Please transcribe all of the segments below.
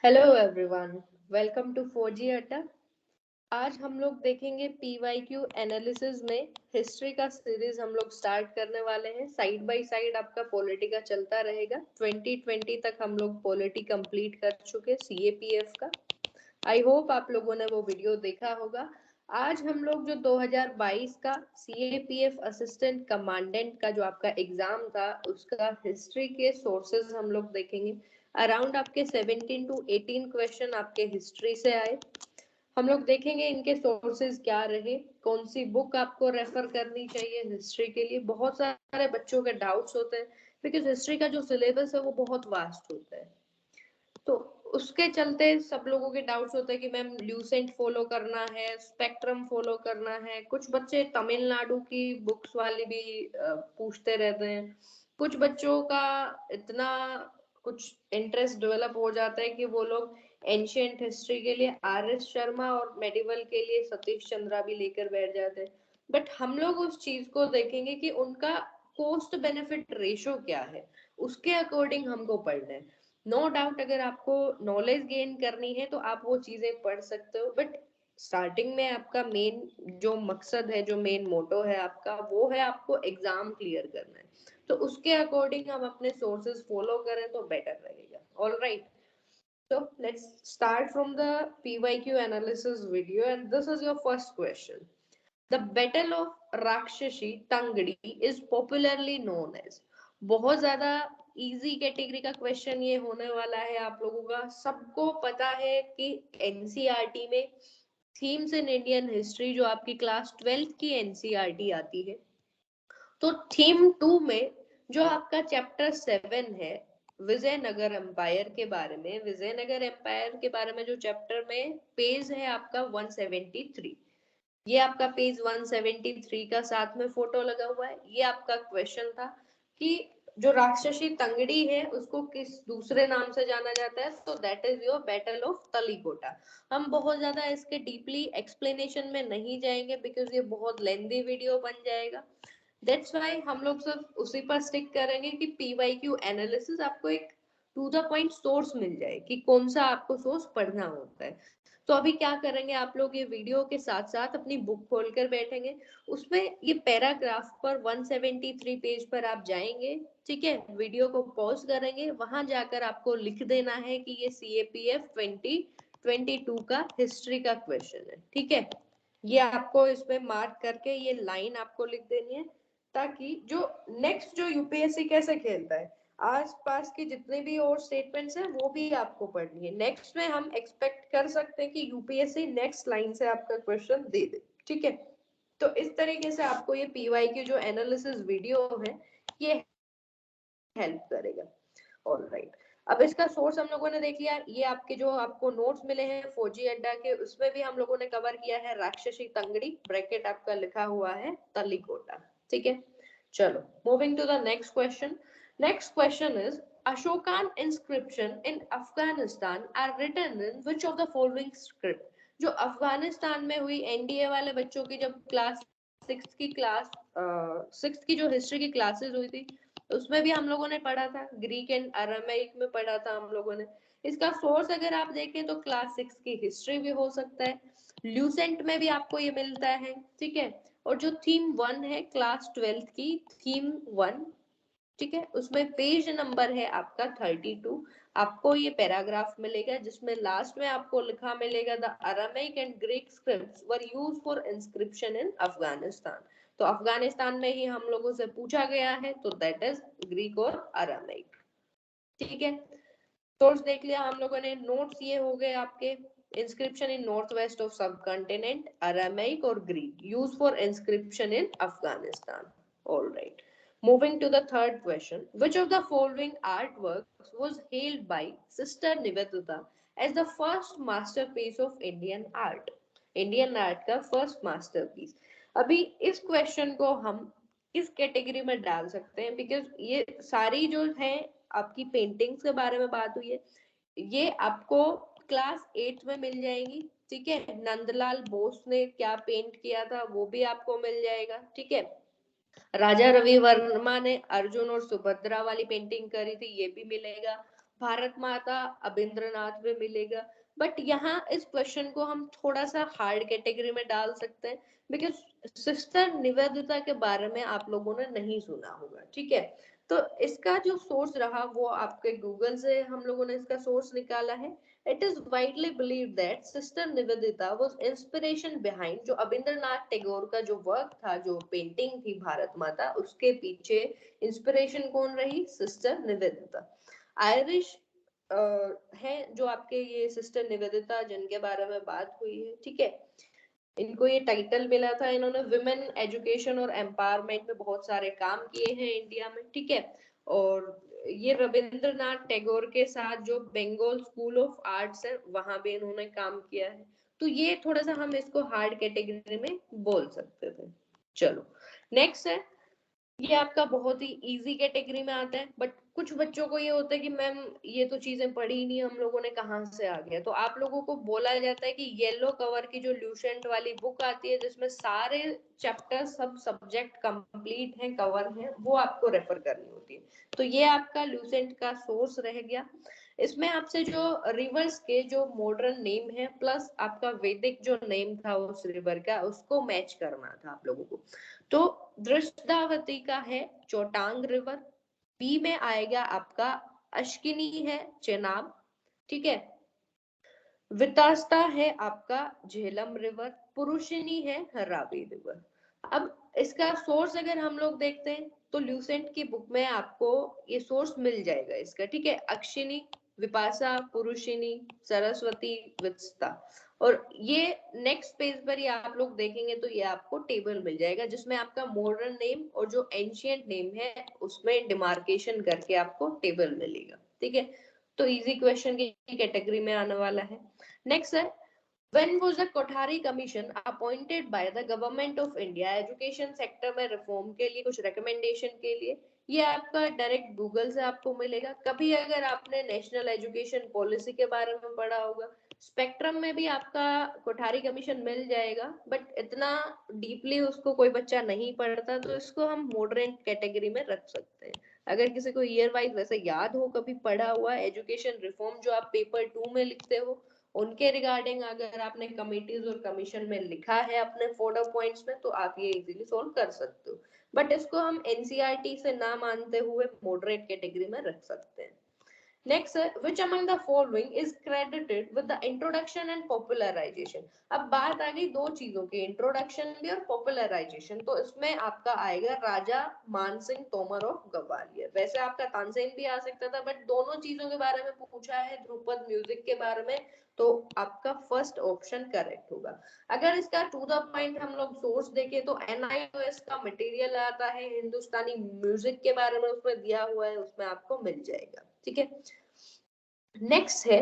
Hello everyone, welcome to 4G अड्डा। आज हम लोग देखेंगे PYQ एनालिसिस में हिस्ट्री का सीरीज हम लोग स्टार्ट करने वाले हैं। साइड बाय साइड आपका पॉलिटी का चलता रहेगा। 2020 तक हम लोग पॉलिटी कंप्लीट कर चुके CAPF का। आई होप आप लोगों ने वो वीडियो देखा होगा। आज हम लोग जो 2022 का CAPF असिस्टेंट कमांडेंट का जो आपका एग्जाम था उसका हिस्ट्री के सोर्सेज हम लोग देखेंगे। अराउंड आपके 17 to 18 क्वेश्चन आपके हिस्ट्री से आए। हम लोग देखेंगे इनके सोर्सेज क्या रहे, कौन सी बुक आपको रेफर करनी चाहिए हिस्ट्री के लिए। बहुत सारे बच्चों के डाउट्स होते हैं बिकॉज हिस्ट्री का जो सिलेबस है वो बहुत वास्ट होता है। तो उसके चलते सब लोगों के डाउट्स होते हैं कि मैम ल्यूसेंट फॉलो करना है, स्पेक्ट्रम फॉलो करना है। कुछ बच्चे तमिलनाडु की बुक्स वाली भी पूछते रहते हैं। कुछ बच्चों का इतना कुछ इंटरेस्ट डेवलप हो जाता है कि वो लोग एंशियंट हिस्ट्री के लिए RS शर्मा और मेडिवल के लिए सतीश चंद्रा भी लेकर बैठ जाते हैं। बट हम लोग उस चीज को देखेंगे कि उनका कॉस्ट बेनिफिट रेशो क्या है, उसके अकॉर्डिंग हमको पढ़ना है। नो डाउट अगर आपको नॉलेज गेन करनी है तो आप वो चीजें पढ़ सकते हो, बट स्टार्टिंग में आपका मेन जो मकसद है, जो मेन मोटो है आपका, वो है आपको एग्जाम क्लियर करना है। तो उसके अकॉर्डिंग हम अपने सोर्सेज फॉलो करें तो बेटर रहेगा। All right, so let's start from the PYQ analysis video, and this is your first question. The Battle of Rakshashi Tangdi is popularly known as। बहुत ज्यादा इजी कैटेगरी का question ये होने वाला है आप लोगों का। सबको पता है कि एनसीईआरटी में थीम्स इन इंडियन हिस्ट्री जो आपकी क्लास 12th की एनसीईआरटी आती है, तो थीम 2 में जो आपका चैप्टर 7 है विजयनगर एम्पायर के बारे में, विजयनगर एम्पायर के बारे में जो चैप्टर में पेज है आपका 173, ये आपका पेज 173 का साथ में फोटो लगा हुआ है। ये आपका क्वेश्चन था कि जो राक्षसी तंगड़ी है उसको किस दूसरे नाम से जाना जाता है, तो that is your battle of Talikota. हम बहुत ज्यादा इसके डीपली एक्सप्लेनेशन में नहीं जाएंगे बिकॉज ये बहुत लेंदी वीडियो बन जाएगा। दैट्स व्हाई हम लोग सिर्फ उसी पर स्टिक करेंगे कि PYQ एनालिसिस आपको एक टू द पॉइंट सोर्स मिल जाए कि कौन सा आपको सोर्स पढ़ना होता है। तो अभी क्या करेंगे आप लोग, ये वीडियो के साथ साथ अपनी बुक खोलकर बैठेंगे। उसमें ये पैराग्राफ पर 173 पेज पर आप जाएंगे, ठीक है। वीडियो को पॉज करेंगे, वहां जाकर आपको लिख देना है कि ये CAPF 2022 का हिस्ट्री का क्वेश्चन है, ठीक है। ये आपको इसमें मार्क करके ये लाइन आपको लिख देनी है, ताकि जो नेक्स्ट जो यूपीएससी कैसे खेलता है, आस पास की जितने भी और स्टेटमेंट्स हैं वो भी आपको पढ़नी है। नेक्स्ट में हम एक्सपेक्ट कर सकते हैं कि यूपीएससी नेक्स्ट लाइन से आपका क्वेश्चन दे दे, ठीक है। तो इस तरीके से आपको ये पीवाई की जो एनालिसिस वीडियो है ये हेल्प करेगा। ऑल राइट, अब इसका सोर्स हम लोगों ने देख लिया। ये आपके जो आपको नोट्स मिले हैं 4G अड्डा के, उसमें भी हम लोगों ने कवर किया है राक्षसी तंगड़ी, ब्रैकेट आपका लिखा हुआ है तलीकोटा, ठीक है। चलो, moving to the next question. Next question is Ashokan inscription in Afghanistan are written in which of the following script. जो अफगानिस्तान में हुई एनडीए वाले बच्चों की जब क्लास सिक्स की जो हिस्ट्री की क्लासेस हुई थी, उसमें भी हम लोगों ने पढ़ा था, ग्रीक एंड अरामेइक में पढ़ा था हम लोगों ने। इसका सोर्स अगर आप देखें तो क्लास 6 की हिस्ट्री भी हो सकता है, ल्यूसेंट में भी आपको ये मिलता है, ठीक है। और जो थीम 1 है क्लास 12th की थीम 1, ठीक है, उसमें पेज नंबर है आपका 32। आपको ये पैराग्राफ मिलेगा जिसमें लास्ट में आपको लिखा मिलेगा the Aramaic and Greek scripts were used for inscription in Afghanistan. तो अफगानिस्तान में ही हम लोगों से पूछा गया है, तो दैट इज ग्रीक और अरामिक, ठीक है। सोर्स देख लिया हम लोगों ने। नोट्स ये हो गए आपके, inscription in north west of सब कॉन्टिनेंट, अरामिक और Greek use for inscription in Afghanistan. All right, moving to the third question, which of the following artworks was hailed by sister Nivedita as the first masterpiece of Indian art? Indian art का first masterpiece. अभी इस question को हम इस category में डाल सकते हैं बिकॉज ये सारी जो है आपकी पेंटिंग्स के बारे में बात हुई है, ये आपको क्लास 8 में मिल जाएंगी, ठीक है। नंदलाल बोस ने क्या पेंट किया था वो भी आपको मिल जाएगा, ठीक है। राजा रवि वर्मा ने अर्जुन और सुभद्रा वाली पेंटिंग करी थी, ये भी मिलेगा। भारत माता अबिंद्रनाथ में मिलेगा। बट यहाँ इस क्वेश्चन को हम थोड़ा सा हार्ड कैटेगरी में डाल सकते हैं, बिकॉज सिस्टर निवेदिता के बारे में आप लोगों ने नहीं सुना होगा, ठीक है। तो इसका जो सोर्स रहा वो आपके गूगल से हम लोगों ने इसका सोर्स निकाला है। It is widely believe that sister Nivedita was inspiration behind, जो अबिंद्रनाथ टैगोर का जो वर्क था, जो पेंटिंग थी भारत माता, उसके पीछे इंस्पिरेशन कौन रही? सिस्टर निवेदिता। आयरिश है जो आपके ये सिस्टर निवेदिता जिनके बारे में बात हुई है, ठीक है। इनको ये टाइटल मिला था, इन्होंने विमेन एजुकेशन और एम्पावरमेंट में बहुत सारे काम किए हैं इंडिया में, ठीक है। और ये रविंद्रनाथ टैगोर के साथ जो बंगाल स्कूल ऑफ आर्ट्स है वहां भी इन्होंने काम किया है। तो ये थोड़ा सा हम इसको हार्ड कैटेगरी में बोल सकते थे। चलो नेक्स्ट है, ये आपका बहुत ही इजी कैटेगरी में आता है, बट कुछ बच्चों को ये होता है कि मैम ये तो चीजें पढ़ी ही नहीं, हम लोगों ने कहाँ से आ गया। तो आप लोगों को बोला जाता है कि येलो कवर की जो ल्यूसेंट वाली बुक आती है जिसमें सारे चैप्टर सब सब्जेक्ट कंप्लीट हैं, कवर हैं, वो आपको रेफर करनी होती है। तो ये आपका ल्यूसेंट का सोर्स रह गया। इसमें आपसे जो रिवर्स के जो मॉडर्न नेम है प्लस आपका वैदिक जो नेम था उस रिवर का, उसको मैच करना था आप लोगों को। तो दृष्टावती का है चोटांग रिवर, बी में आएगा आपका अश्किनी है चेनाब, ठीक है। वितास्ता है आपका झेलम रिवर, पुरुषिनी है रावी रिवर। अब इसका सोर्स अगर हम लोग देखते हैं तो ल्यूसेंट की बुक में आपको ये सोर्स मिल जाएगा इसका, ठीक है। अक्षिनी, विपासा, पुरुषिनी, सरस्वती, वित्सता। और ये नेक्स्ट पेज पर ही आप लोग देखेंगे तो ये आपको टेबल मिल जाएगा जिसमें आपका मॉडर्न नेम और जो एंशियंट नेम है उसमें डिमार्केशन करके आपको टेबल मिलेगा, ठीक है। तो इजी क्वेश्चन की कैटेगरी में आने वाला है। नेक्स्ट है, when was the Kothari commission appointed by the government of India education sector में रिफॉर्म के लिए, कुछ रिकमेंडेशन के लिए? ये आपका डायरेक्ट गूगल से आपको मिलेगा। कभी अगर आपने नेशनल एजुकेशन पॉलिसी के बारे में पढ़ा होगा, स्पेक्ट्रम में भी आपका कोठारी कमीशन मिल जाएगा, बट इतना डीपली उसको कोई बच्चा नहीं पढ़ता, तो इसको हम मॉडरेट कैटेगरी में रख सकते हैं। अगर किसी को ईयर वाइज वैसे याद हो कभी पढ़ा हुआ एजुकेशन रिफॉर्म जो आप पेपर 2 में लिखते हो, उनके रिगार्डिंग अगर आपने कमिटीज और कमीशन में लिखा है अपने फोल्डर पॉइंट्स में, तो आप ये इजीली सोल्व कर सकते हो। बट इसको हम एनसीईआरटी से ना मानते हुए मॉडरेट कैटेगरी में रख सकते हैं। Next, which among the following is credited with the introduction and popularization? अब बात आ गई दो चीजों की, इंट्रोडक्शन भी और पॉपुलराइजेशन। तो इसमें आपका आएगा राजा मानसिंह तोमर ऑफ ग्वालियर। वैसे आपका तानसेन भी आ सकता था, बट दोनों चीजों के बारे में पूछा है, ध्रुपद म्यूजिक के बारे में, तो आपका फर्स्ट ऑप्शन करेक्ट होगा। अगर इसका टू द पॉइंट हम लोग सोर्स देखें तो एनआईओएस का मटेरियल आता है हिंदुस्तानी म्यूजिक के बारे में, उसमें दिया हुआ है, उसमें आपको मिल जाएगा, ठीक है। नेक्स्ट है,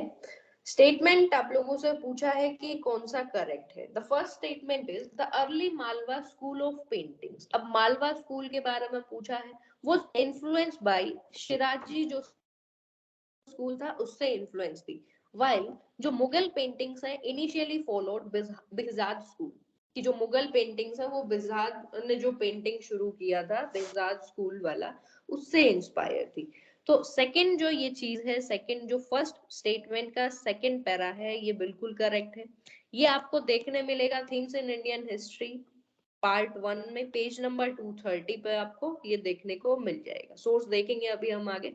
स्टेटमेंट आप लोगों से पूछा है कि कौन सा करेक्ट है। The first statement is the early Malwa school of paintings. अब मालवा स्कूल के बारे में पूछा है, वो इन्फ्लुएंस्ड बाय शिराजी जो स्कूल था उससे इन्फ्लुएंस थी। वाइल जो मुगल पेंटिंग्स है इनिशियली फॉलोड बिहजाद स्कूल, की जो मुगल पेंटिंग्स है वो बिहजाद ने जो पेंटिंग शुरू किया था, बिहजाद स्कूल वाला, उससे इंस्पायर थी। तो सेकंड जो ये चीज है, सेकंड जो फर्स्ट स्टेटमेंट का सेकंड पैरा है, ये बिल्कुल करेक्ट है। ये आपको देखने मिलेगा things in Indian history part 1 में, पेज नंबर 230 पे आपको ये देखने को मिल जाएगा। सोर्स देखेंगे अभी हम आगे।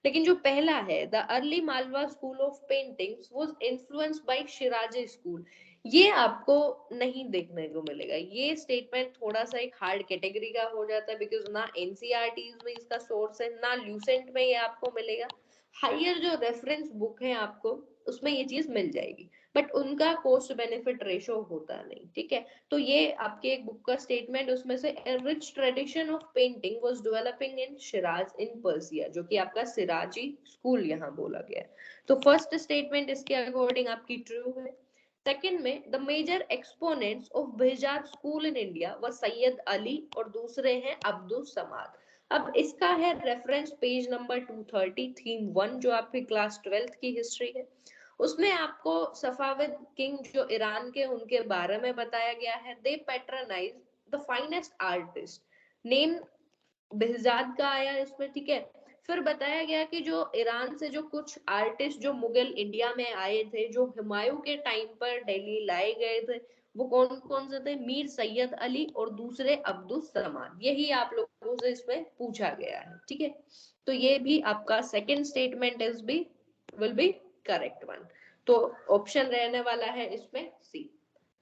लेकिन जो पहला है, the early Malwa school of paintings was influenced by Shirazi school, ये आपको नहीं देखने को मिलेगा। ये स्टेटमेंट थोड़ा सा एक हार्ड कैटेगरी का हो जाता है, बिकॉज ना एनसीईआरटी में इसका सोर्स है, ना ल्यूसेंट में ये आपको मिलेगा। हायर जो रेफरेंस बुक है आपको उसमें ये चीज मिल जाएगी, बट उनका कॉस्ट बेनिफिट रेशो होता नहीं, ठीक है। तो ये आपके एक बुक का स्टेटमेंट, उसमें से a rich tradition of painting was developing in Shiraz in Persia, जो कि आपका सिराजी स्कूल यहाँ बोला गया है। तो फर्स्ट स्टेटमेंट इसके अकॉर्डिंग आपकी ट्रू है। सेकंड में the major exponents of Behzad school in India व सैयद अली और दूसरे हैं अब्दुल समाद। अब इसका है रेफरेंस पेज नंबर 230 थीम 1 जो आपकी क्लास 12th की हिस्ट्री है, उसमें आपको सफाविद किंग जो ईरान के, उनके बारे में बताया गया है। They patronize the finest artist, name Behzad का आया इसमें, ठीक है। फिर बताया गया कि जो ईरान से जो कुछ आर्टिस्ट जो मुगल इंडिया में आए थे, जो हुमायूं के टाइम पर दिल्ली लाए गए थे, वो कौन कौन से थे? मीर सैयद अली और दूसरे अब्दुल समान। यही आप लोगों से इसमें पूछा गया है, ठीक है। तो ये भी आपका second statement is B will be correct one. तो ऑप्शन रहने वाला है इसमें सी।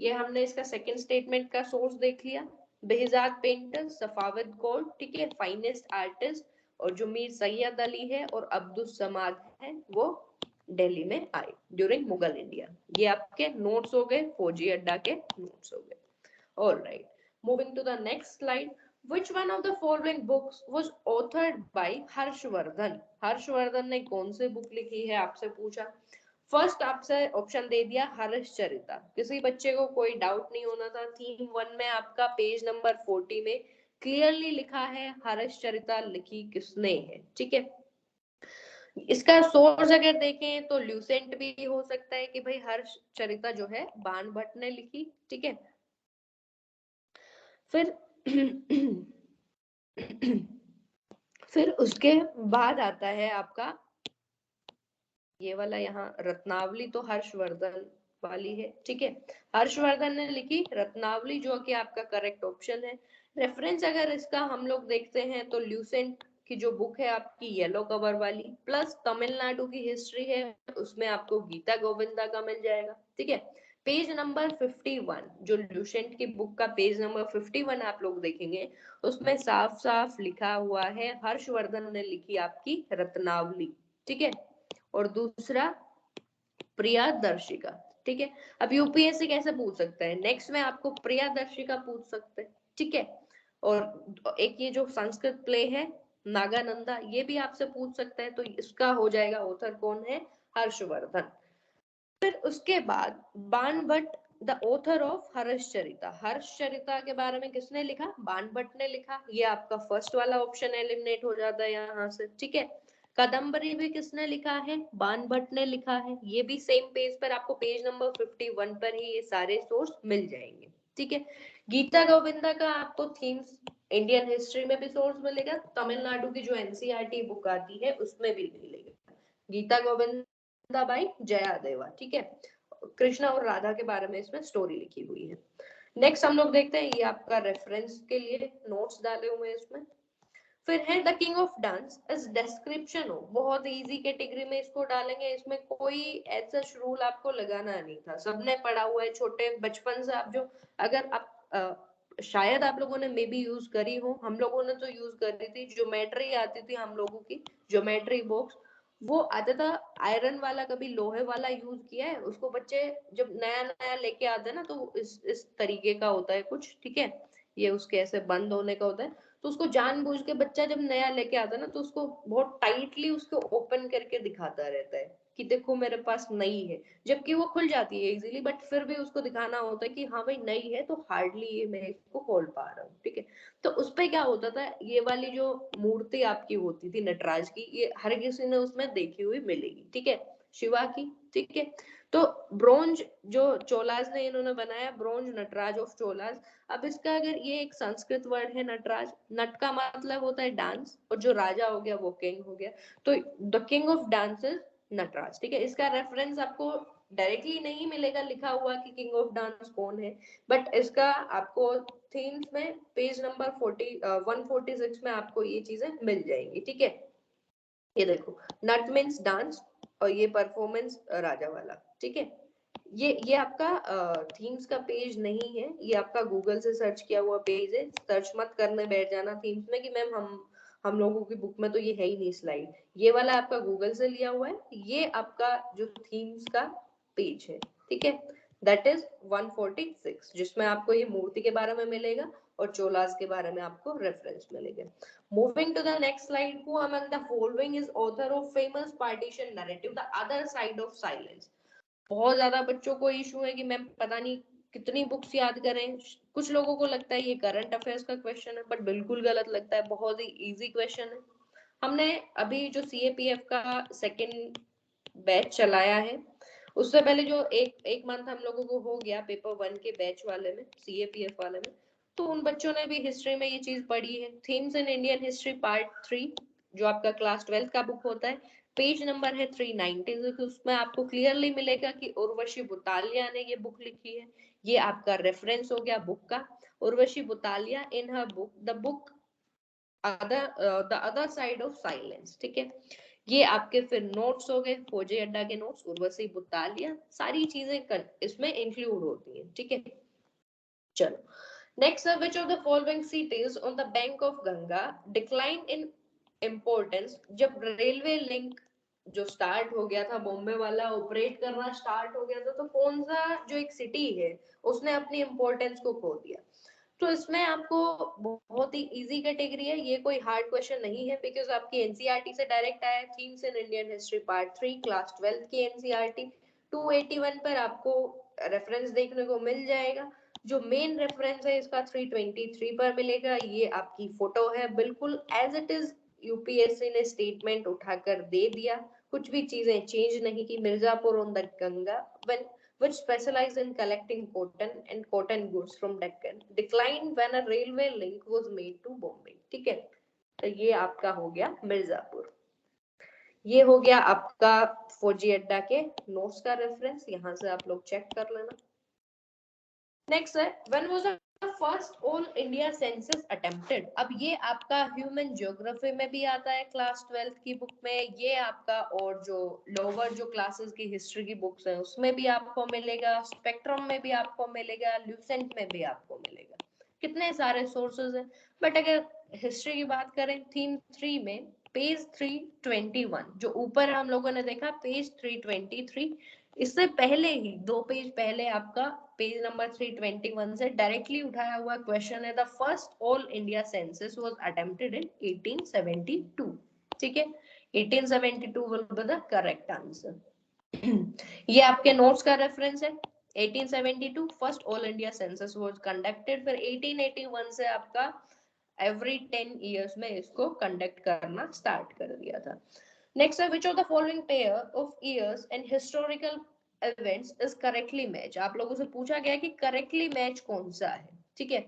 ये हमने इसका सेकंड स्टेटमेंट का सोर्स देख लिया। बेहजाद पेंटर, सफावत गोल्ड, ठीक है, फाइनेस्ट आर्टिस्ट, और जो मीर सैयद अली है और अब्दुल समाद है वो दिल्ली में आए ड्यूरिंग मुगल इंडिया। ये आपके नोट्स हो गए, फौजी अड्डा के नोट्स हो गए। Alright, moving to the next slide. Which one of the following books was authored by Harshavardhana? Harshavardhana ने कौन सी बुक लिखी है आपसे पूछा। फर्स्ट आपसे ऑप्शन दे दिया हर्षचरिता। किसी बच्चे को कोई डाउट नहीं होना था, थीम 1 में आपका पेज नंबर 40 में क्लियरली लिखा है हर्षचरिता लिखी किसने है, ठीक है। इसका सोर्स अगर देखें तो ल्यूसेंट भी हो सकता है कि भाई हर्षचरिता जो है बाण भट्ट ने लिखी, ठीक है। फिर फिर उसके बाद आता है आपका ये वाला, यहाँ रत्नावली तो हर्षवर्धन वाली है, ठीक है। हर्षवर्धन ने लिखी रत्नावली, जो कि आपका करेक्ट ऑप्शन है। रेफरेंस अगर इसका हम लोग देखते हैं तो ल्यूसेंट की जो बुक है आपकी येलो कवर वाली, प्लस तमिलनाडु की हिस्ट्री है, उसमें आपको गीता गोविंदा का मिल जाएगा, ठीक है। पेज नंबर 51, जो ल्यूसेंट की बुक का पेज नंबर 51 आप लोग देखेंगे, उसमें साफ साफ लिखा हुआ है हर्षवर्धन ने लिखी आपकी रत्नावली, ठीक है। और दूसरा प्रियदर्शिका, ठीक है। अब यूपीएससी कैसे पूछ सकता है, नेक्स्ट में आपको प्रियदर्शिका पूछ सकते हैं, ठीक है। और एक ये जो संस्कृत प्ले है नागानंदा, ये भी आपसे पूछ सकता है, तो इसका हो जाएगा ऑथर कौन है, हर्षवर्धन। फिर उसके बाद बाण भट्ट, द ऑथर ऑफ हर्षचरिता। हर्षचरिता के बारे में किसने लिखा, बाण भट्ट ने लिखा। ये आपका फर्स्ट वाला ऑप्शन एलिमिनेट हो जाता है यहाँ से, ठीक है। कादम्बरी भी किसने लिखा है, बाण भट्ट ने लिखा है। ये भी सेम पेज पर आपको पेज नंबर 51 पर ही ये सारे सोर्स मिल जाएंगे, ठीक है। गीता गोविंदा का आपको थीम्स इंडियन हिस्ट्री में भी सोर्स मिलेगा, तमिलनाडु की जो एनसीईआरटी बुक आती है उसमें भी मिलेगा। गीता गोविंदा बाई जया देवा, ठीक है। कृष्णा और राधा के बारे में इसमें स्टोरी लिखी हुई है। नेक्स्ट हम लोग देखते हैं, ये आपका रेफरेंस के लिए नोट्स डाले हुए हैं इसमें। फिर है द किंग ऑफ डांस इस डिस्क्रिप्शन हो, बहुत इजी कैटेगरी में इसको डालेंगे, इसमें कोई ऐसा रूल आपको लगाना नहीं था, सबने पढ़ा हुआ है छोटे बचपन से। आप जो अगर आप शायद आप लोगों ने मे बी यूज करी हो, हम लोगों ने तो यूज करी थी, ज्योमेट्री आती थी हम लोगों की, ज्योमेट्री बॉक्स वो आता था आयरन वाला, कभी लोहे वाला यूज किया है उसको? बच्चे जब नया नया लेके आते हैं ना, तो इस तरीके का होता है कुछ, ठीक है। ये उसके ऐसे बंद होने का होता है, तो उसको जानबूझ के बच्चा जब नया लेके आता है ना, तो उसको बहुत टाइटली उसको ओपन करके दिखाता रहता है कि देखो मेरे पास नई है, जबकि वो खुल जाती है इजीली, बट फिर भी उसको दिखाना होता है कि हाँ भाई नई है, तो हार्डली ये मैं इसको खोल पा रहा हूँ, ठीक है। तो उस पे क्या होता था, ये वाली जो मूर्ति आपकी होती थी नटराज की, ये हर किसी ने उसमें देखी हुई मिलेगी, ठीक है, शिवा की, ठीक है। तो ब्रोंज जो चोलाज ने इन्होंने बनाया, ब्रोंज नटराज ऑफ चोलाज। अब इसका अगर ये एक संस्कृत वर्ड है नटराज, नट का मतलब होता है डांस, और जो राजा हो गया वो किंग हो गया, तो the king of dance is Nataraja, ठीक है। इसका रेफरेंस आपको डायरेक्टली नहीं मिलेगा लिखा हुआ कि किंग ऑफ डांस कौन है, बट इसका आपको थीम्स में पेज नंबर 146 में आपको ये चीजें मिल जाएंगी, ठीक है। ये देखो, नट मीन्स डांस, और ये परफॉर्मेंस राजा वाला, ठीक है। ये आपका थीम्स का पेज नहीं है, ये आपका गूगल से सर्च किया हुआ पेज है। सर्च मत करने बैठ जाना थीम्स में कि मैम हम लोगों की बुक में तो ये है ही नहीं स्लाइड। ये वाला आपका गूगल से लिया हुआ है, ये आपका जो थीम्स का पेज है, ठीक है, दैट इज 146, जिसमें आपको ये मूर्ति के बारे में मिलेगा और चोलास के बारे में आपको रेफरेंस मिलेगा। Moving to the next slide, who among the following is author of famous partition narrative, The Other Side of Silence? बहुत ज्यादा बच्चों को इशू है कि मैम पता नहीं कितनी बुक्स याद करें। कुछ लोगों को लगता है ये करंट अफेयर्स का क्वेश्चन है, बट बिल्कुल गलत लगता है, बहुत ही इजी क्वेश्चन है। हमने अभी जो सीएपीएफ का सेकंड बैच चलाया है, उससे पहले जो एक मंथ हम लोगों को हो गया पेपर 1 के बैच वाले में, सीएपीएफ वाले में, तो उन बच्चों ने भी हिस्ट्री में ये चीज पढ़ी है। Themes in Indian history part 3, जो आपका क्लास 12th का बुक होता है, पेज नंबर है 390, उसमें आपको क्लियरली मिलेगा कि उर्वशी बुतालिया ने ये बुक लिखी है। ये आपका रेफरेंस हो गया बुक का, Urvashi Butalia in her book the book the other side of silence. ठीक है, ये आपके फिर नोट्स हो गए, फौजी अड्डा के नोट्स, उर्वशी बुतालिया, सारी चीजें इसमें इंक्लूड होती हैं। ठीक है, चलो next, which of the following cities on the bank of Ganga decline in importance? जब रेलवे लिंक जो स्टार्ट हो गया था, बॉम्बे वाला ऑपरेट करना स्टार्ट हो गया था, तो कौन सा जो एक सिटी है उसने अपनी इंपॉर्टेंस को खो दिया? तो इसमें आपको बहुत ही इजी कैटेगरी है, ये कोई हार्ड क्वेश्चन नहीं है, बिकॉज आपकी एनसीईआरटी से डायरेक्ट आया, themes in Indian history part 3 class 12 की एनसीईआरटी 281 पर आपको रेफरेंस देखने को मिल जाएगा। जो मेन रेफरेंस है इसका 323 पर मिलेगा। ये आपकी फोटो है, बिल्कुल एज इट इज यूपीएससी ने स्टेटमेंट उठाकर दे दिया, कुछ भी चीजें चेंज नहीं की। Mirzapur on the Ganga when which specialized in collecting cotton and cotton goods from Deccan declined when a railway link was made to Bombay। ठीक है, तो ये आपका हो गया मिर्जापुर। ये हो गया आपका फौजी अड्डा के नोट्स का रेफरेंस, यहाँ से आप लोग चेक कर लेना। नेक्स्ट है when was the first all India census attempted? अब ये आपका ह्यूमन ज्योग्राफी में भी आता है क्लास 12th की बुक में, ये आपका और जो लोअर जो क्लासेस की हिस्ट्री की बुक्स हैं उसमें भी आपको मिलेगा, स्पेक्ट्रम में भी आपको मिलेगा, ल्यूसेंट में भी आपको मिलेगा। कितने सारे सोर्सेज हैं। बट अगर हिस्ट्री की बात करें थीम 3 में पेज 321, जो ऊपर हम लोगों ने देखा पेज 323, इससे पहले ही 2 पेज पहले आपका पेज नंबर 321 से डायरेक्टली उठाया हुआ क्वेश्चन है, the first all India census was attempted in 1872। ठीक है, 1872 will be the correct answer. ये आपके नोट्स का रेफरेंस है, 1872 first all India census was conducted. फिर 1881 से आपका एवरी 10 इयर्स में इसको कंडक्ट करना स्टार्ट कर दिया था। नेक्स्ट है which of the following pair of years and historical events is correctly matched? आप लोगों से पूछा गया कि करेक्टली मैच कौन सा है। ठीक है,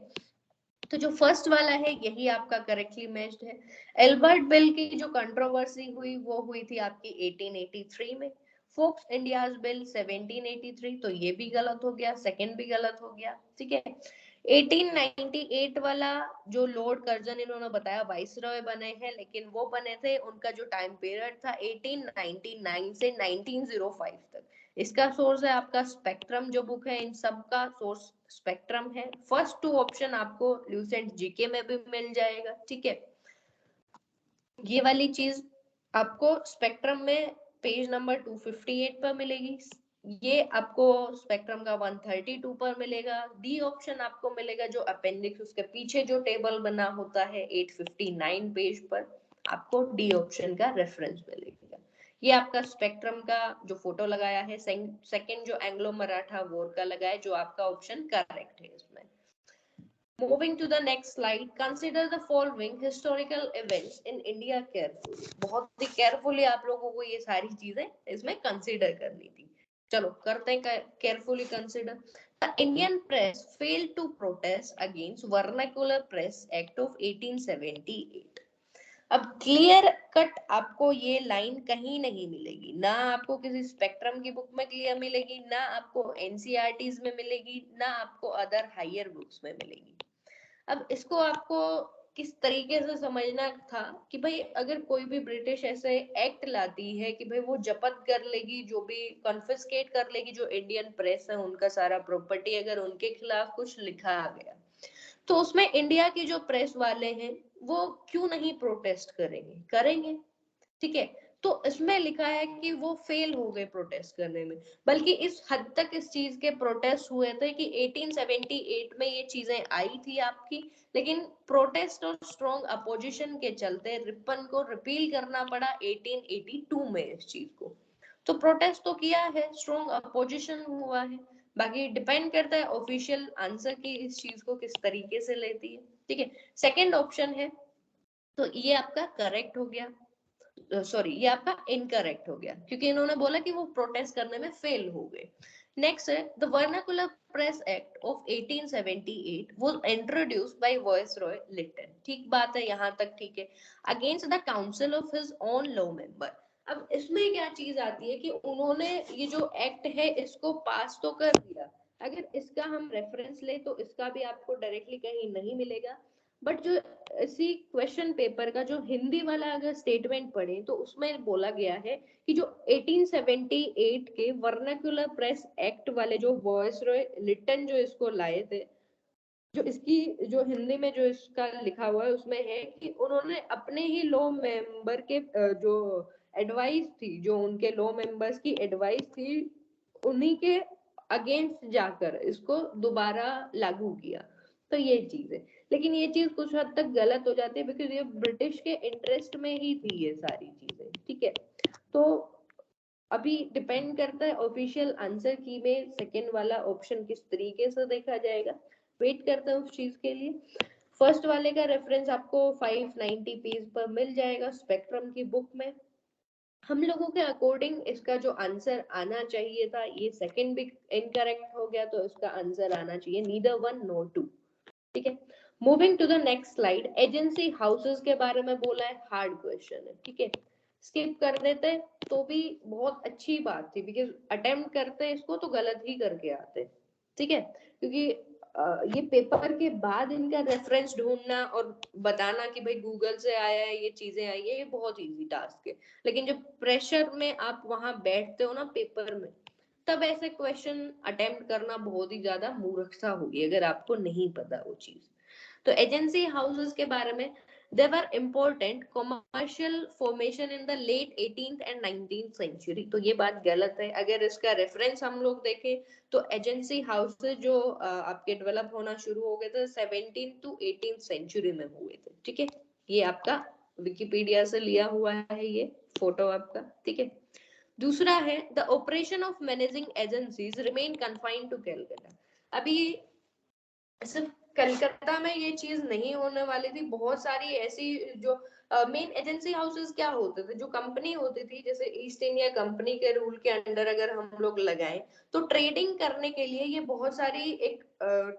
तो जो फर्स्ट वाला है यही आपका करेक्टली मैच्ड है। एल्बर्ट बिल की जो कंट्रोवर्सी हुई वो हुई थी आपकी 1883 में। फोक्स इंडियाज बिल 1783, तो ये भी गलत हो गया, सेकंड भी गलत हो गया। ठीक है, 1898 वाला जो लॉर्ड कर्जन इन्होंने बताया वाइसरॉय बने हैं, लेकिन वो बने थे, उनका जो टाइम पीरियड था 1899 से 1905 तक। इसका सोर्स है आपका स्पेक्ट्रम जो बुक है, इन सब का सोर्स स्पेक्ट्रम है। फर्स्ट 2 ऑप्शन आपको ल्यूसेंट जीके में भी मिल जाएगा। ठीक है, ये वाली चीज आपको स्पेक्ट्रम में पेज नंबर 258 पर मिलेगी, ये आपको स्पेक्ट्रम का 132 पर मिलेगा। डी ऑप्शन आपको मिलेगा जो अपेंडिक्स उसके पीछे जो टेबल बना होता है 859 पेज पर, आपको डी ऑप्शन का रेफरेंस मिलेगा। ये आपका स्पेक्ट्रम का जो फोटो लगाया है, सेकंड जो एंग्लो मराठा वॉर का लगाया, जो आपका ऑप्शन करेक्ट है इसमें। Moving to the next slide, consider the following historical events in India carefully। बहुत ही carefully आप लोगों को ये सारी चीजें इसमें consider करनी थी। चलो करते हैं carefully consider। The Indian press failed to protest against Vernacular Press Act of 1878। अब क्लियर कट आपको ये लाइन कहीं नहीं मिलेगी, ना आपको किसी स्पेक्ट्रम की बुक में क्लियर मिलेगी, ना आपको एनसीईआरटीज में मिलेगी, ना आपको अदर हायर बुक्स में मिलेगी। अब इसको आपको किस तरीके से समझना था कि भाई अगर कोई भी ब्रिटिश ऐसे एक्ट लाती है कि भाई वो जब्त कर लेगी, जो भी कॉन्फिस्केट कर लेगी जो इंडियन प्रेस है उनका सारा प्रॉपर्टी, अगर उनके खिलाफ कुछ लिखा आ गया, तो उसमें इंडिया की जो प्रेस वाले हैं वो क्यों नहीं प्रोटेस्ट करेंगे? करेंगे। ठीक है, तो इसमें लिखा है कि वो फेल हो गए प्रोटेस्ट करने में, बल्कि इस हद तक इस चीज के प्रोटेस्ट हुए थे कि 1878 में ये चीजें आई थी आपकी, लेकिन प्रोटेस्ट और स्ट्रॉन्ग अपोजिशन के चलते रिपन को रिपील करना पड़ा 1882 में इस चीज को। तो प्रोटेस्ट तो किया है, स्ट्रॉन्ग अपोजिशन हुआ है, बाकी डिपेंड करता है ऑफिशियल आंसर की इस चीज को किस तरीके से लेती है। ठीक है, सेकेंड ऑप्शन है, तो ये आपका करेक्ट हो गया, सॉरी ये आपका इनकरेक्ट हो गया, क्योंकि इन्होंने बोला कि वो प्रोटेस्ट करने में फेल हो गए। नेक्स्ट है the vernacular press act of 1878 was introduced by Viceroy Lytton। ठीक बात है, यहाँ तक ठीक है। Against the council of his own law member. अब इसमें क्या चीज आती है कि उन्होंने ये जो एक्ट है इसको पास तो कर दिया, अगर इसका हम रेफरेंस ले तो इसका भी आपको डायरेक्टली कहीं नहीं मिलेगा, बट जो इसी क्वेश्चन पेपर का जो हिंदी वाला अगर स्टेटमेंट पढ़े तो उसमें बोला गया है कि जो 1878 के वर्नाक्युलर प्रेस एक्ट वाले जो वॉइसरॉय लिटन जो इसको लाए थे, जो इसकी जो हिंदी में जो इसका लिखा हुआ है उसमें है कि उन्होंने अपने ही लॉ मेंबर के जो एडवाइस थी, जो उनके लॉ मेंबर्स की एडवाइस थी, उन्हीं के अगेंस्ट जाकर इसको दोबारा लागू किया। तो ये चीज है, लेकिन ये चीज कुछ हद तक गलत हो जाती है बिकॉज ये ब्रिटिश के इंटरेस्ट में ही थी ये सारी चीजें, ठीक है। तो अभी डिपेंड करता है ऑफिशियल आंसर की में सेकंड वाला ऑप्शन किस तरीके से देखा जाएगा, वेट करते हैं उस चीज के लिए। फर्स्ट वाले का रेफरेंस आपको 590 पेज पर मिल जाएगा स्पेक्ट्रम की बुक में। हम लोगों के अकॉर्डिंग इसका जो आंसर आना चाहिए था, ये सेकंड भी इनकरेक्ट हो गया, तो इसका आंसर आना चाहिए नीदर वन नॉर टू, ठीक है। Moving to the next slide, agency houses के बारे में बोला है, हार्ड क्वेश्चन है, ठीक है, स्किप कर देते तो भी बहुत अच्छी बात थी बिकॉज अटेम्प्ट करते इसको तो गलत ही करके आते, ठीक है, क्योंकि ये पेपर के बाद इनका रेफरेंस ढूंढना और बताना कि भाई गूगल से आया है, ये चीजें आई है, ये बहुत इजी टास्क है। लेकिन जब प्रेशर में आप वहां बैठते हो ना पेपर में, तब ऐसे क्वेश्चन अटेम्प्ट करना बहुत ही ज्यादा मूर्खता होगी अगर आपको नहीं पता वो चीज। तो एजेंसी हाउसेस के बारे में, they were important commercial formation in the late 18th and 19th century। तो ये बात गलत है, अगर इसका रेफरेंस हम लोग देखें तो एजेंसी हाउसेस जो आपके डेवलप होना शुरू हो गए थे 17 टू 18 सेंचुरी में हुए थे, ठीक है। ये आपका विकिपीडिया से लिया हुआ है ये फोटो आपका, ठीक है। दूसरा है the operation of managing agencies remain confined to Calcutta. अभी सिर्फ कलकत्ता में ये चीज नहीं होने वाली थी, बहुत सारी ऐसी जो मेन एजेंसी हाउसेस क्या होते थे, जो कंपनी होती थी, जैसे ईस्ट इंडिया कंपनी के रूल के अंडर अगर हम लोग लगाएं तो ट्रेडिंग करने के लिए ये बहुत सारी एक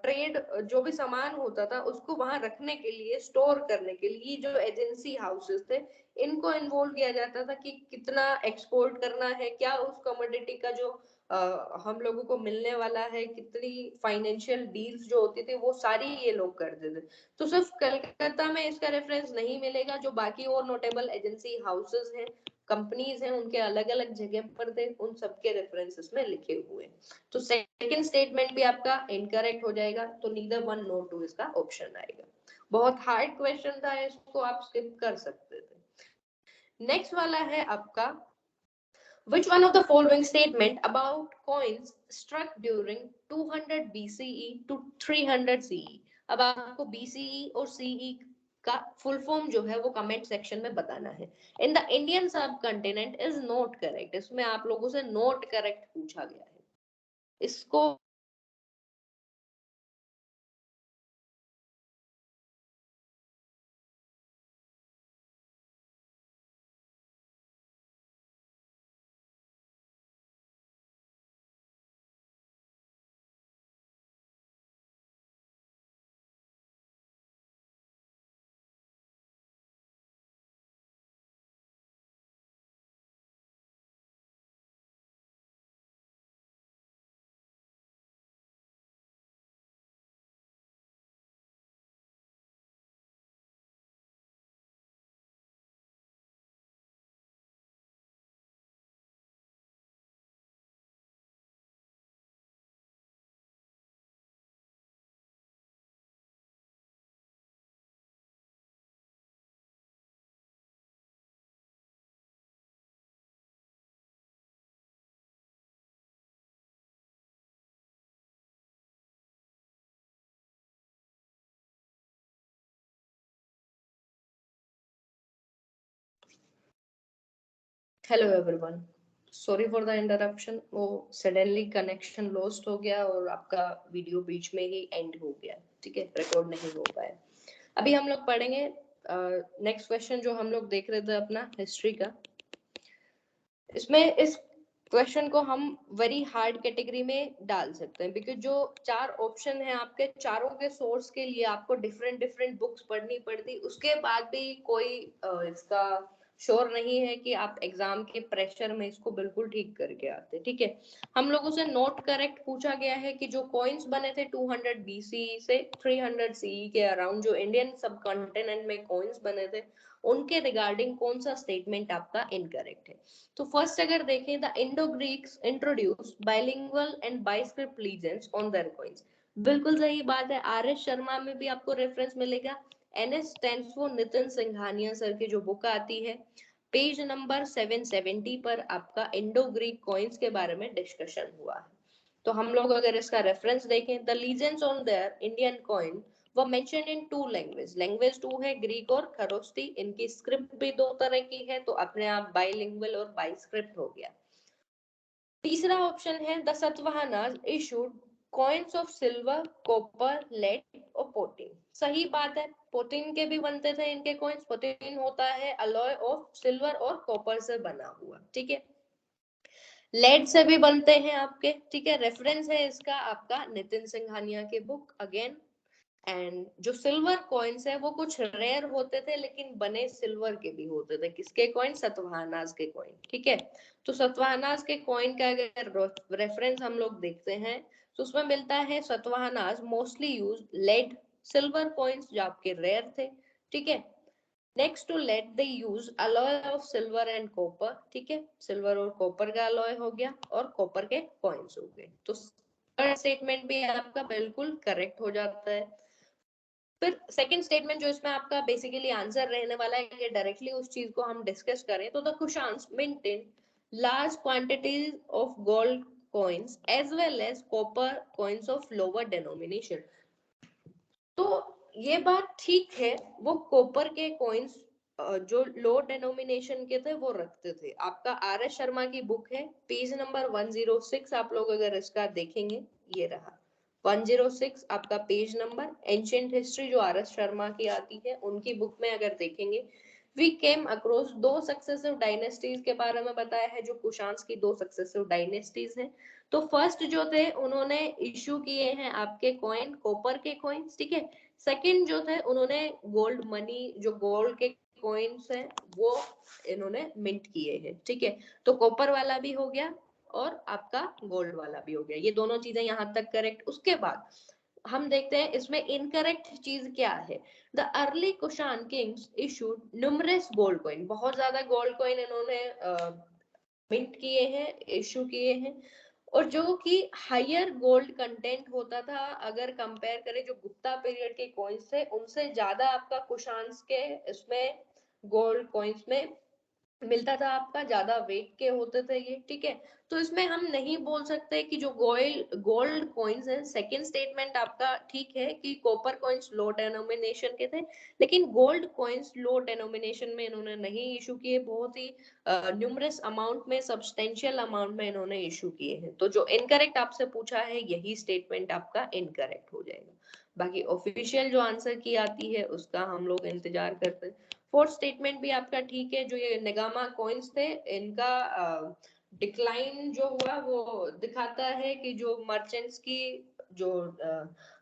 ट्रेड जो भी सामान होता था उसको वहां रखने के लिए, स्टोर करने के लिए जो एजेंसी हाउसेस थे इनको इन्वॉल्व किया जाता था कि कितना एक्सपोर्ट करना है, क्या उस कमोडिटी का जो हम लोगों को मिलने वाला है, कितनी फाइनेंशियल डील्स जो होती थी वो सारी ये लोग करते थे। तो सिर्फ कलकत्ता में इसका रेफरेंस नहीं मिलेगा, जो बाकी और नोटेबल एजेंसी हाउसेस हैं, कंपनीज हैं, उनके अलग अलग जगह पर थे, उन सबके रेफरेंसेस में लिखे हुए हैं। तो सेकंड स्टेटमेंट भी आपका इनकरेक्ट हो जाएगा, तो नीदर वन नॉर टू इसका ऑप्शन आएगा। बहुत हार्ड क्वेश्चन था, इसको आप स्किप कर सकते थे। नेक्स्ट वाला है आपका, which one of the following statement about coins struck during 200 BCE to 300 CE? अब आपको BCE और CE का फुल फॉर्म जो है वो कमेंट सेक्शन में बताना है। इन द इंडियन सब कंटिनेंट इज नॉट करेक्ट, इसमें आप लोगों से नॉट करेक्ट पूछा गया है, इसको hello everyone, sorry for the interruption, वो सडनली कनेक्शन लॉस्ट हो गया और आपका वीडियो बीच में ही एंड हो गया, ठीक है, रिकॉर्ड नहीं हो पाया। अभी हम लोग पढ़ेंगे नेक्स्ट क्वेश्चन जो हम लोग देख रहे थे अपना हिस्ट्री का। इसमें इस क्वेश्चन को हम वेरी हार्ड कैटेगरी में डाल सकते हैं, बिकॉज जो 4 ऑप्शन है आपके, चारों के सोर्स के लिए आपको डिफरेंट डिफरेंट बुक्स पढ़नी पड़ती, उसके बाद भी कोई इसका श्योर नहीं है कि आप एग्जाम के प्रेशर में इसको बिल्कुल ठीक करके आते। ठीक है, हम लोगों से नोट करेक्ट पूछा गया है कि जो कॉइन्स बने थे 200 BC से 300 CE के अराउंड, जो इंडियन सब कॉन्टिनेंट में कॉइन्स बने थे, उनके रिगार्डिंग कौन सा स्टेटमेंट आपका इनकरेक्ट है। तो फर्स्ट अगर देखें, the Indo Greeks introduce bilingual and biscript legends on their coins, बिल्कुल सही बात है। RS शर्मा में भी आपको रेफरेंस मिलेगा। NS stands for Nitin Singhania sir की जो बुक आती है, पेज नंबर 770 पर आपका इंडो ग्रीक कॉइन्स के बारे में डिस्कशन हुआ है। तो हम लोग अगर इसका रेफरेंस देखें, the legends on their Indian coin वो मेंशन इन 2 लैंग्वेज, लैंग्वेज 2 है ग्रीक और खरोस्ती, इनकी स्क्रिप्ट भी 2 तरह की है, तो अपने आप बाइलिंगुअल और बाइस्क्रिप्ट हो गया। तीसरा ऑप्शन है the Satavahanas issued coins of silver, copper, lead और पोटीन, सही बात है। पोटीन के भी बनते थे इनके कॉइन्स, पोटीन होता है अलॉय ऑफ सिल्वर और कॉपर से बना हुआ। ठीक है, लेड से भी बनते हैं आपके। ठीक है, रेफरेंस है इसका आपका नितिन सिंघानिया की बुक अगेन। एंड जो सिल्वर कॉइन्स है वो कुछ रेयर होते थे, लेकिन बने सिल्वर के भी होते थे। किसके कॉइन? सतवाहनास के कॉइन। ठीक है, तो सतवाहनास के कॉइन का अगर रेफरेंस हम लोग देखते हैं तो उसमें मिलता है Satavahanas mostly use lead silver coins जो आपके रेयर थे। ठीक है, next to lead they use alloy of silver and copper. ठीक है, सिल्वर और कॉपर का अलॉय हो गया और कॉपर के कॉइन्स हो गए। तो स्टेटमेंट भी आपका बिल्कुल करेक्ट हो जाता है। फिर सेकंड स्टेटमेंट जो इसमें आपका बेसिकली आंसर रहने वाला है कि डायरेक्टली उस चीज को हम डिस्कस करें, तो the Kushans maintain large quantities of gold coins as well as copper coins of lower denomination. तो ये बात ठीक है, वो कॉपर के कॉइन्स जो लो डेनोमिनेशन के थे वो रखते थे। आपका RS शर्मा की बुक है, पेज नंबर 106, आप लोग अगर इसका देखेंगे, ये रहा 106 आपका पेज नंबर। एंशिएंट हिस्ट्री जो RS शर्मा की आती है, उनकी बुक में अगर देखेंगे, we came across 2 successive dynasties के बारे में बताया है, जो कुशान्स की 2 सक्सेसिव डायनेस्टीज हैं। तो फर्स्ट जो थे उन्होंने इश्यू किए हैं आपके कॉइन, कॉपर के कॉइन्स। ठीक है, सेकंड जो थे उन्होंने गोल्ड मनी, जो गोल्ड के कॉइन्स हैं वो इन्होंने मिंट किए हैं। ठीक है, तो कॉपर वाला भी हो गया और आपका गोल्ड वाला भी हो गया, ये दोनों चीजें यहाँ तक करेक्ट। उसके बाद हम देखते हैं इसमें इनकरेक्ट चीज क्या है। The early Kushan Kings issued numerous gold coin, बहुत ज्यादा गोल्ड कॉइन इन्होंने मिंट किए हैं, इशू किए हैं, और जो कि हायर गोल्ड कंटेंट होता था, अगर कंपेयर करें जो गुप्ता पीरियड के कॉइन्स थे उनसे ज्यादा आपका कुशान्स के इसमें गोल्ड कॉइन्स में मिलता था, आपका ज्यादा वेट के होते थे ये। ठीक है, तो इसमें हम नहीं बोल सकते कि जो गोल्ड कॉइन्स है, सेकंड स्टेटमेंट आपका ठीक है कि कॉपर कॉइन्स लो डेनोमिनेशन के थे, लेकिन गोल्ड कॉइन्स लो डेनोमिनेशन में इन्होंने नहीं इशू किए, बहुत ही न्यूमरस अमाउंट में, सब्सटेंशियल अमाउंट में इन्होंने इशू किए हैं। तो जो इनकरेक्ट आपसे पूछा है यही स्टेटमेंट आपका इनकरेक्ट हो जाएगा। बाकी ऑफिशियल जो आंसर की आती है उसका हम लोग इंतजार करते हैं। फोर्थ स्टेटमेंट भी आपका ठीक है, जो ये नेगामा कॉइन्स थे इनका डिक्लाइन जो हुआ वो दिखाता है कि जो मर्चेंट्स की जो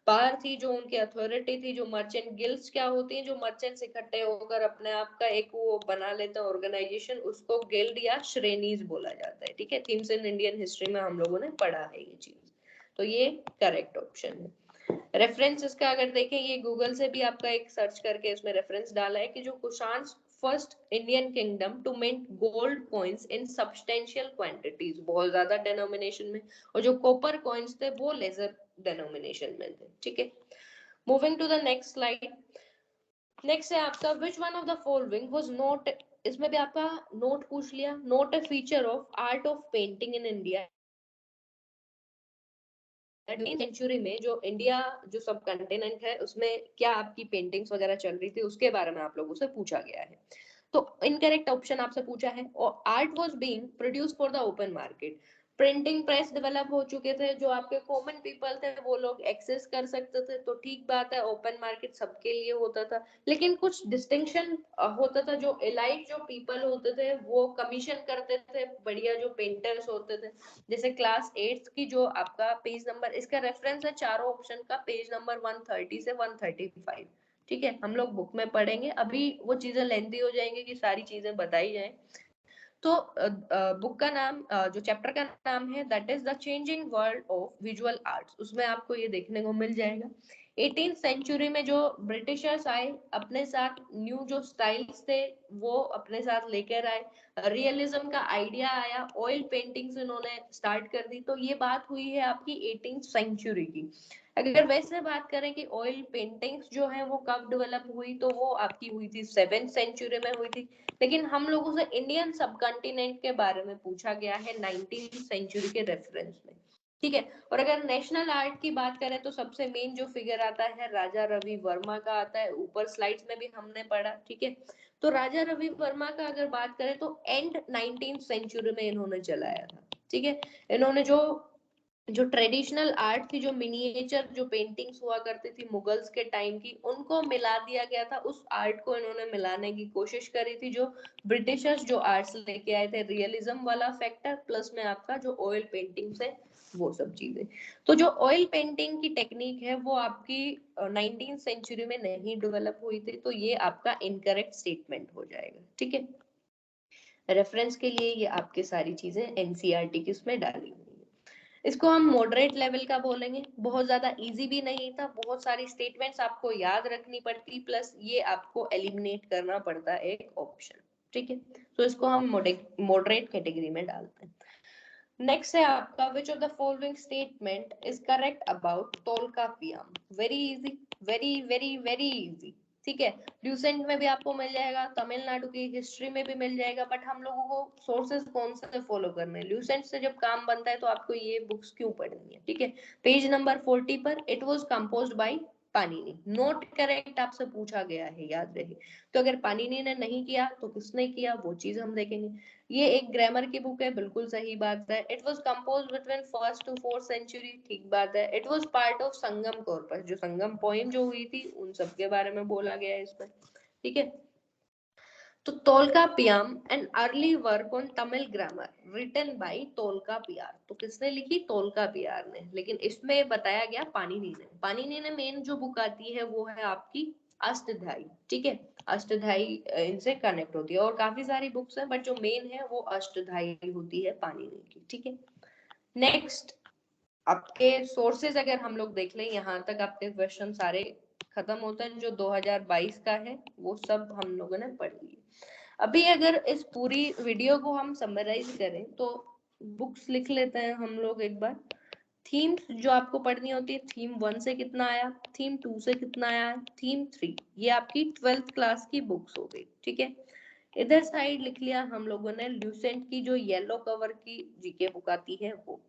पावर थी, जो उनकी अथॉरिटी थी, जो मर्चेंट गिल्ड्स क्या होती हैं, जो मर्चेंट्स इकट्ठे होकर अपने आप का एक वो बना लेते हैं ऑर्गेनाइजेशन, उसको गिल्ड या श्रेणीज बोला जाता है। ठीक है, थीम्स इन इंडियन हिस्ट्री में हम लोगों ने पढ़ा है ये चीज, तो ये करेक्ट ऑप्शन है। रेफरेंस इसका अगर देखें, ये गूगल से भी आपका एक सर्च करके इसमें रेफरेंस डाला है कि जो Kushans first Indian kingdom to mint gold coins in substantial quantities, बहुत ज्यादा डेनोमिनेशन में, और जो कॉपर कॉइन्स थे वो लेजर डेनोमिनेशन में थे। ठीक है, moving to the next slide. Next है आपका which one of the following was not, इसमें भी आपका नोट पूछ लिया, not a feature of art of painting in India century में, जो इंडिया जो सब कंटिनेंट है उसमें क्या आपकी पेंटिंग्स वगैरह चल रही थी, उसके बारे में आप लोगों से पूछा गया है। तो इनकरेक्ट ऑप्शन आपसे पूछा है, और art was being produced for the open market, printing press develop हो चुके थे, जो आपके कॉमन पीपल थे वो लोग एक्सेस कर सकते थे, तो ठीक बात है, ओपन मार्केट सबके लिए होता था। लेकिन कुछ डिस्टिंक्शन होता था, जो एलाइट जो पीपल होते थे वो कमीशन करते थे बढ़िया जो पेंटर्स होते थे। जैसे क्लास 8 की जो आपका पेज नंबर, इसका रेफरेंस है चारों ऑप्शन का, पेज नंबर 130 से 135। ठीक है, हम लोग बुक में पढ़ेंगे, अभी वो चीजें लेंथी हो जाएंगी कि सारी चीजें बताई जाए। तो बुक का नाम, जो चैप्टर का नाम है, that is the changing world of visual arts. उसमें आपको ये देखने को मिल जाएगा 18th सेंचुरी में जो ब्रिटिशर्स आए, अपने साथ न्यू जो स्टाइल्स थे वो अपने साथ लेकर आए, रियलिज्म का आइडिया आया, ऑयल पेंटिंग्स इन्होंने स्टार्ट कर दी। तो ये बात हुई है आपकी 18th सेंचुरी की। अगर वैसे बात करें कि ऑयल पेंटिंग्स जो है वो कब डेवलप हुई, तो वो आपकी हुई थी 7th सेंचुरी में हुई थी। लेकिन हम लोगों से इंडियन सब कॉन्टिनेंट के बारे में पूछा गया है 19th सेंचुरी के रेफरेंस में। ठीक है, और अगर नेशनल आर्ट की बात करें तो सबसे मेन जो फिगर आता है राजा रवि वर्मा का आता है, ऊपर स्लाइड्स में भी हमने पढ़ा। ठीक है, तो राजा रवि वर्मा का अगर बात करें तो एंड 19th सेंचुरी में इन्होंने चलाया था। ठीक है, इन्होंने जो जो ट्रेडिशनल आर्ट थी, जो मिनिएचर जो पेंटिंग्स हुआ करती थी मुगल्स के टाइम की, उनको मिला दिया गया था, उस आर्ट को इन्होंने मिलाने की कोशिश करी थी। जो ब्रिटिशर्स जो आर्ट्स लेके आए थे, रियलिज्म वाला फैक्टर प्लस में आपका जो ऑयल पेंटिंग्स है वो सब चीजें। तो जो ऑयल पेंटिंग की टेक्निक है वो आपकी 19th सेंचुरी में नहीं डेवलप हुई थी, तो ये आपका इनकरेक्ट स्टेटमेंट हो जाएगा। ठीक है, रेफरेंस के लिए ये आपके सारी चीजें एनसीईआरटी की उसमें डाली हुई है। इसको हम मॉडरेट लेवल का बोलेंगे, बहुत ज्यादा इजी भी नहीं था, बहुत सारी स्टेटमेंट्स आपको याद रखनी पड़ती, प्लस ये आपको एलिमिनेट करना पड़ता है एक ऑप्शन। ठीक है, तो इसको हम मॉडरेट कैटेगरी में डालते हैं। नेक्स्ट है आपका, which of the following statement is correct about Tolkappiyam. Very easy, very very very easy. ठीक है, ल्यूसेंट में भी आपको मिल जाएगा, तमिलनाडु की हिस्ट्री में भी मिल जाएगा, बट हम लोगों को सोर्सेज कौन से फॉलो करने हैं, ल्यूसेंट से जब काम बनता है तो आपको ये बुक्स क्यों पढ़नी है। ठीक है, पेज नंबर 40 पर, it was composed bye Panini. Note correct आपसे पूछा गया है, याद रहे। तो अगर पाणिनि ने नहीं किया तो किसने किया, वो चीज हम देखेंगे। ये एक ग्रामर की बुक है, बिल्कुल सही बात है। It was composed between 1st to 4th century, ठीक बात है। It was part of Sangam corpus, जो संगम पोएम जो हुई थी उन सब के बारे में बोला गया है इसमें। ठीक है, तो Tolkappiyam an early work on Tamil grammar written by Tolkappiyar. तो किसने लिखी, तोल्कापियार ने, लेकिन इसमें बताया गया पाणिनि ने। पाणिनि ने मेन जो बुक आती है वो है आपकी अष्टध्यायी। ठीक है, अष्टध्यायी इनसे कनेक्ट होती है, और काफी सारी बुक्स हैं बट जो मेन है वो अष्टध्यायी होती है पाणिनि की। ठीक है, नेक्स्ट आपके सोर्सेज अगर हम लोग देख लें, यहाँ तक आपके क्वेश्चन सारे खत्म होते हैं। जो 2022 का है वो सब हम लोगों ने पढ़ लिया। अभी अगर इस पूरी वीडियो को हम समराइज करें तो बुक्स लिख लेते हैं हम लोग एक बार। थीम्स जो आपको पढ़नी होती है, थीम 1 से कितना आया, थीम 2 से कितना आया, थीम 3, ये आपकी 12th क्लास की बुक्स हो गई। ठीक है, इधर साइड लिख लिया हम लोगों ने ल्यूसेंट की जो येलो कवर की जीके बुक आती है वो,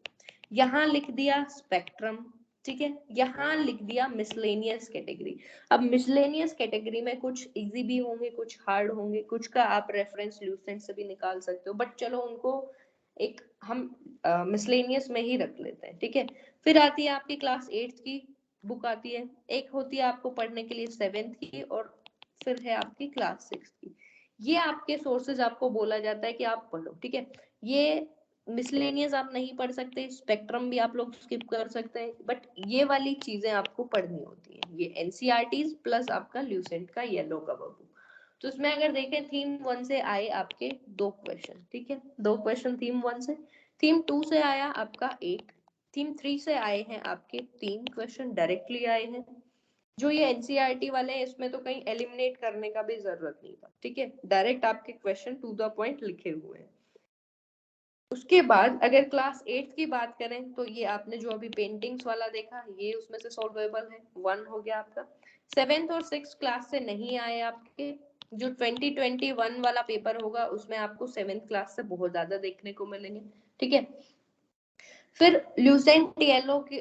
यहाँ लिख दिया स्पेक्ट्रम। ठीक है, यहाँ लिख दिया मिसलेनियस कैटेगरी। अब मिसलेनियस कैटेगरी में कुछ इजी भी होंगे, कुछ हार्ड होंगे, कुछ का आप रेफरेंस ल्यूसेंट से भी निकाल सकते हो, बट चलो उनको एक हम मिसलेनियस में ही रख लेते हैं। ठीक है, फिर आती है आपकी क्लास 8 की बुक आती है, एक होती है आपको पढ़ने के लिए 7th की, और फिर है आपकी क्लास 6 की। ये आपके सोर्सेज आपको बोला जाता है कि आप पढ़ो। ठीक है, ये मिसलेनियस आप नहीं पढ़ सकते, स्पेक्ट्रम भी आप लोग स्किप कर सकते हैं, बट ये वाली चीजें आपको पढ़नी होती हैं, ये एनसीईआरटीज प्लस आपका ल्यूसेंट का येलो कवर बुक। तो इसमें अगर देखें थीम 1 से आए आपके 2 क्वेश्चन। ठीक है, 2 क्वेश्चन थीम 1 से। थीम 2 से आया आपका 1, थीम 3 से आए हैं आपके 3 क्वेश्चन डायरेक्टली आए हैं। जो ये एनसीईआरटी वाले हैं इसमें तो कहीं एलिमिनेट करने का भी जरूरत नहीं था। ठीक है, डायरेक्ट आपके क्वेश्चन टू द पॉइंट लिखे हुए हैं। उसके बाद अगर क्लास 8 की बात करें तो ये आपने जो अभी पेंटिंग्स वाला देखा, ये उसमें से सॉल्वेबल है, 1 हो गया आपका। 7th और 6th क्लास से नहीं आए आपके, जो 2021 वाला पेपर होगा उसमें आपको 7th क्लास से बहुत ज्यादा देखने को मिलेंगे। ठीक है, फिर ल्यूसेंट येलो की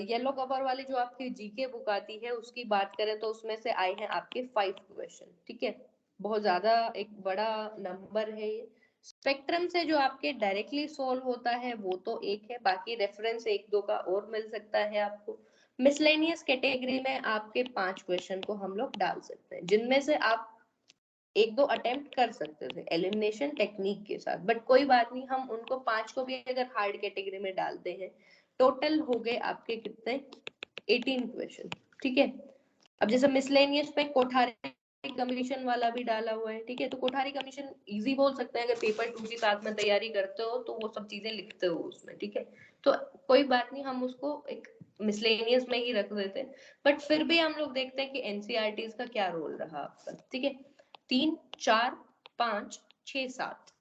येलो कवर वाली जो आपकी जीके बुक आती है उसकी बात करें तो उसमें से आए हैं आपके 5 क्वेश्चन। ठीक है, बहुत ज्यादा एक बड़ा नंबर है ये। स्पेक्ट्रम से जो आपके डायरेक्टली सॉल्व होता है वो तो एक है, बाकी रेफरेंस एक दो का और मिल सकता है आपको। मिसलेनियस कैटेगरी में आपके 5 क्वेश्चन को हम लोग डाल सकते हैं, जिनमें से आप एक दो अटेम्प्ट कर सकते थे एलिमिनेशन टेक्निक के साथ, बट कोई बात नहीं, हम उनको 5 को भी अगर हार्ड कैटेगरी में डालते हैं, टोटल हो गए आपके कितने, 18 क्वेश्चन। ठीक है, अब जैसे मिसलेनियस पे कोठारी कमीशन वाला भी डाला हुआ है, ठीक है, तो कोठारी कमीशन इजी बोल सकते हैं, अगर पेपर 2 के साथ में तैयारी करते हो तो वो सब चीजें लिखते हो उसमें, ठीक है, तो कोई बात नहीं, हम उसको एक मिसलेनियस में ही रख देते हैं। बट फिर भी हम लोग देखते हैं कि एनसीईआरटी का क्या रोल रहा आपका, ठीक है, 3 4 5 6 7,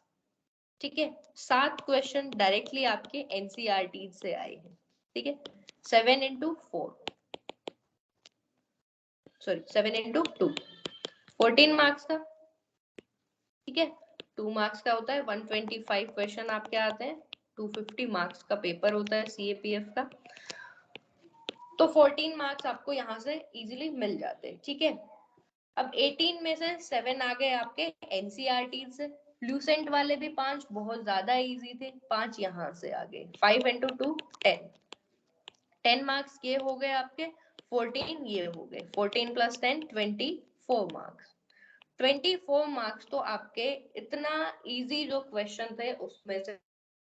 ठीक है, 7 क्वेश्चन डायरेक्टली आपके एनसीईआरटी से आए हैं, ठीक है, 7 into 4, सॉरी 7 into 2, 14 मार्क्स का, ठीक है, 2 मार्क्स का होता है, 125 क्वेश्चन आपके आते हैं, 250 मार्क्स का पेपर होता है सीएपीएफ का, तो 14 मार्क्स आपको यहाँ से इजीली मिल जाते हैं, ठीक है। अब 18 में से 7 आ गए आपके एनसीईआरटी से, ल्यूसेंट वाले भी 5 बहुत ज्यादा इजी थे, 5 यहाँ से आ गए, 5 into 2 10, 10 मार्क्स ये हो गए आपके, 14 ये हो गए, 14 + 10 24 मार्क्स, 24 मार्क्स तो आपके इतना इजी जो क्वेश्चन थे उसमें से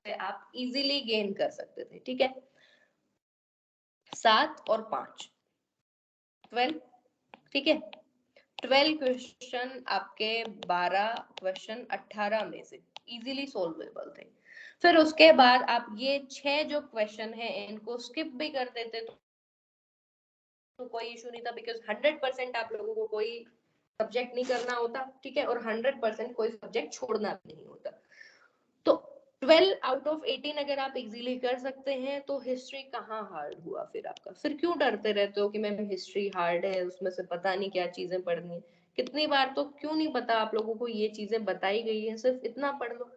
आप इजीली गेन कर सकते थे, ठीक है। 7 और 5 12, ठीक है, 12 क्वेश्चन आपके 12 क्वेश्चन 18 में से इजीली सॉल्वेबल थे। फिर उसके बाद आप ये 6 जो क्वेश्चन है इनको स्किप भी कर देते तो कोई इशू नहीं था, बिकॉज 100% आप लोगों को कोई सब्जेक्ट नहीं करना होता, ठीक है, और 100% कोई सब्जेक्ट छोड़ना नहीं होता। तो 12 आउट ऑफ 18 अगर आप इजीली कर सकते हैं तो हिस्ट्री कहाँ हार्ड हुआ फिर आपका, फिर क्यों डरते रहते हो कि मैम हिस्ट्री हार्ड है, उसमें से पता नहीं क्या चीजें पढ़नी है, कितनी बार तो क्यों नहीं पता आप लोगों को ये चीजें बताई गई है, सिर्फ इतना पढ़ लो,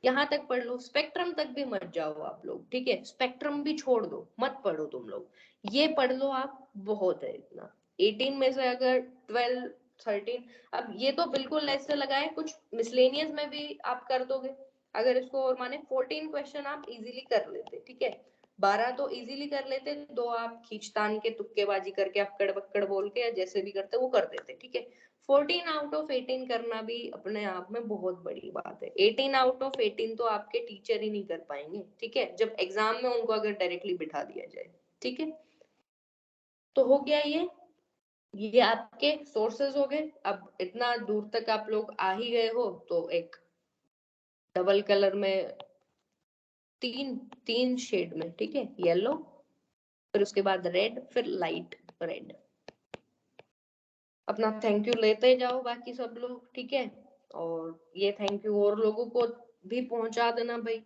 यहाँ तक पढ़ लो, स्पेक्ट्रम तक भी मत जाओ आप लोग, ठीक है, स्पेक्ट्रम भी छोड़ दो, मत पढ़ो तुम लोग, ये पढ़ लो आप, बहुत है इतना। 18 में से अगर 12 13, अब ये तो बिल्कुल ऐसे लगाए, कुछ मिसलेनियस में भी आप कर दोगे, अगर इसको और माने 14 क्वेश्चन आप इजीली कर लेते, ठीक है, 12 तो इजीली कर लेते, 2 आप खींचतान के तुक्केबाजी करके आप कड़बक्कड़ बोल के या जैसे भी करते वो कर देते, ठीक है। 14 आउट ऑफ 18 करना भी अपने आप में बहुत बड़ी बात है, 18 आउट ऑफ 18 तो आपके टीचर ही नहीं कर पाएंगे, ठीक है, जब एग्जाम में उनको अगर डायरेक्टली बिठा दिया जाए, ठीक है। तो हो गया ये आपके सोर्सेज हो गए। अब इतना दूर तक आप लोग आ ही गए हो तो एक डबल कलर में तीन तीन शेड में, ठीक है, येलो, फिर उसके बाद रेड, फिर लाइट रेड, अपना थैंक यू लेते जाओ बाकी सब लोग, ठीक है, और ये थैंक यू और लोगों को भी पहुंचा देना भाई।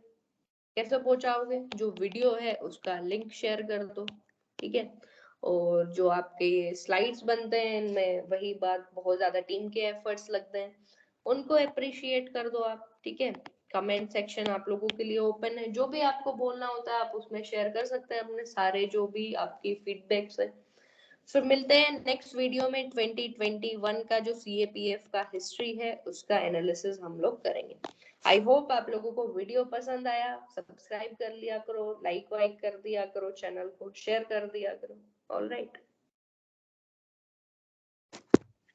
कैसे पहुंचाओगे, जो वीडियो है उसका लिंक शेयर कर दो, ठीक है, और जो आपके ये स्लाइड्स बनते हैं इनमें वही बात, बहुत ज्यादा टीम के एफर्ट्स लगते हैं, उनको अप्रिशिएट कर दो आप, ठीक है। कमेंट सेक्शन आप लोगों के लिए ओपन है, जो भी आपको बोलना होता है आप उसमें शेयर कर सकते हैं अपने सारे जो भी आपकी फीडबैक्स है। फिर मिलते हैं नेक्स्ट वीडियो में, 2021 का जो सीएपीएफ का हिस्ट्री है उसका एनालिसिस हम लोग करेंगे। आई होप आप लोगों को वीडियो पसंद आया, सब्सक्राइब कर लिया करो, लाइक वाइक कर दिया करो, चैनल को शेयर कर दिया करो। All right.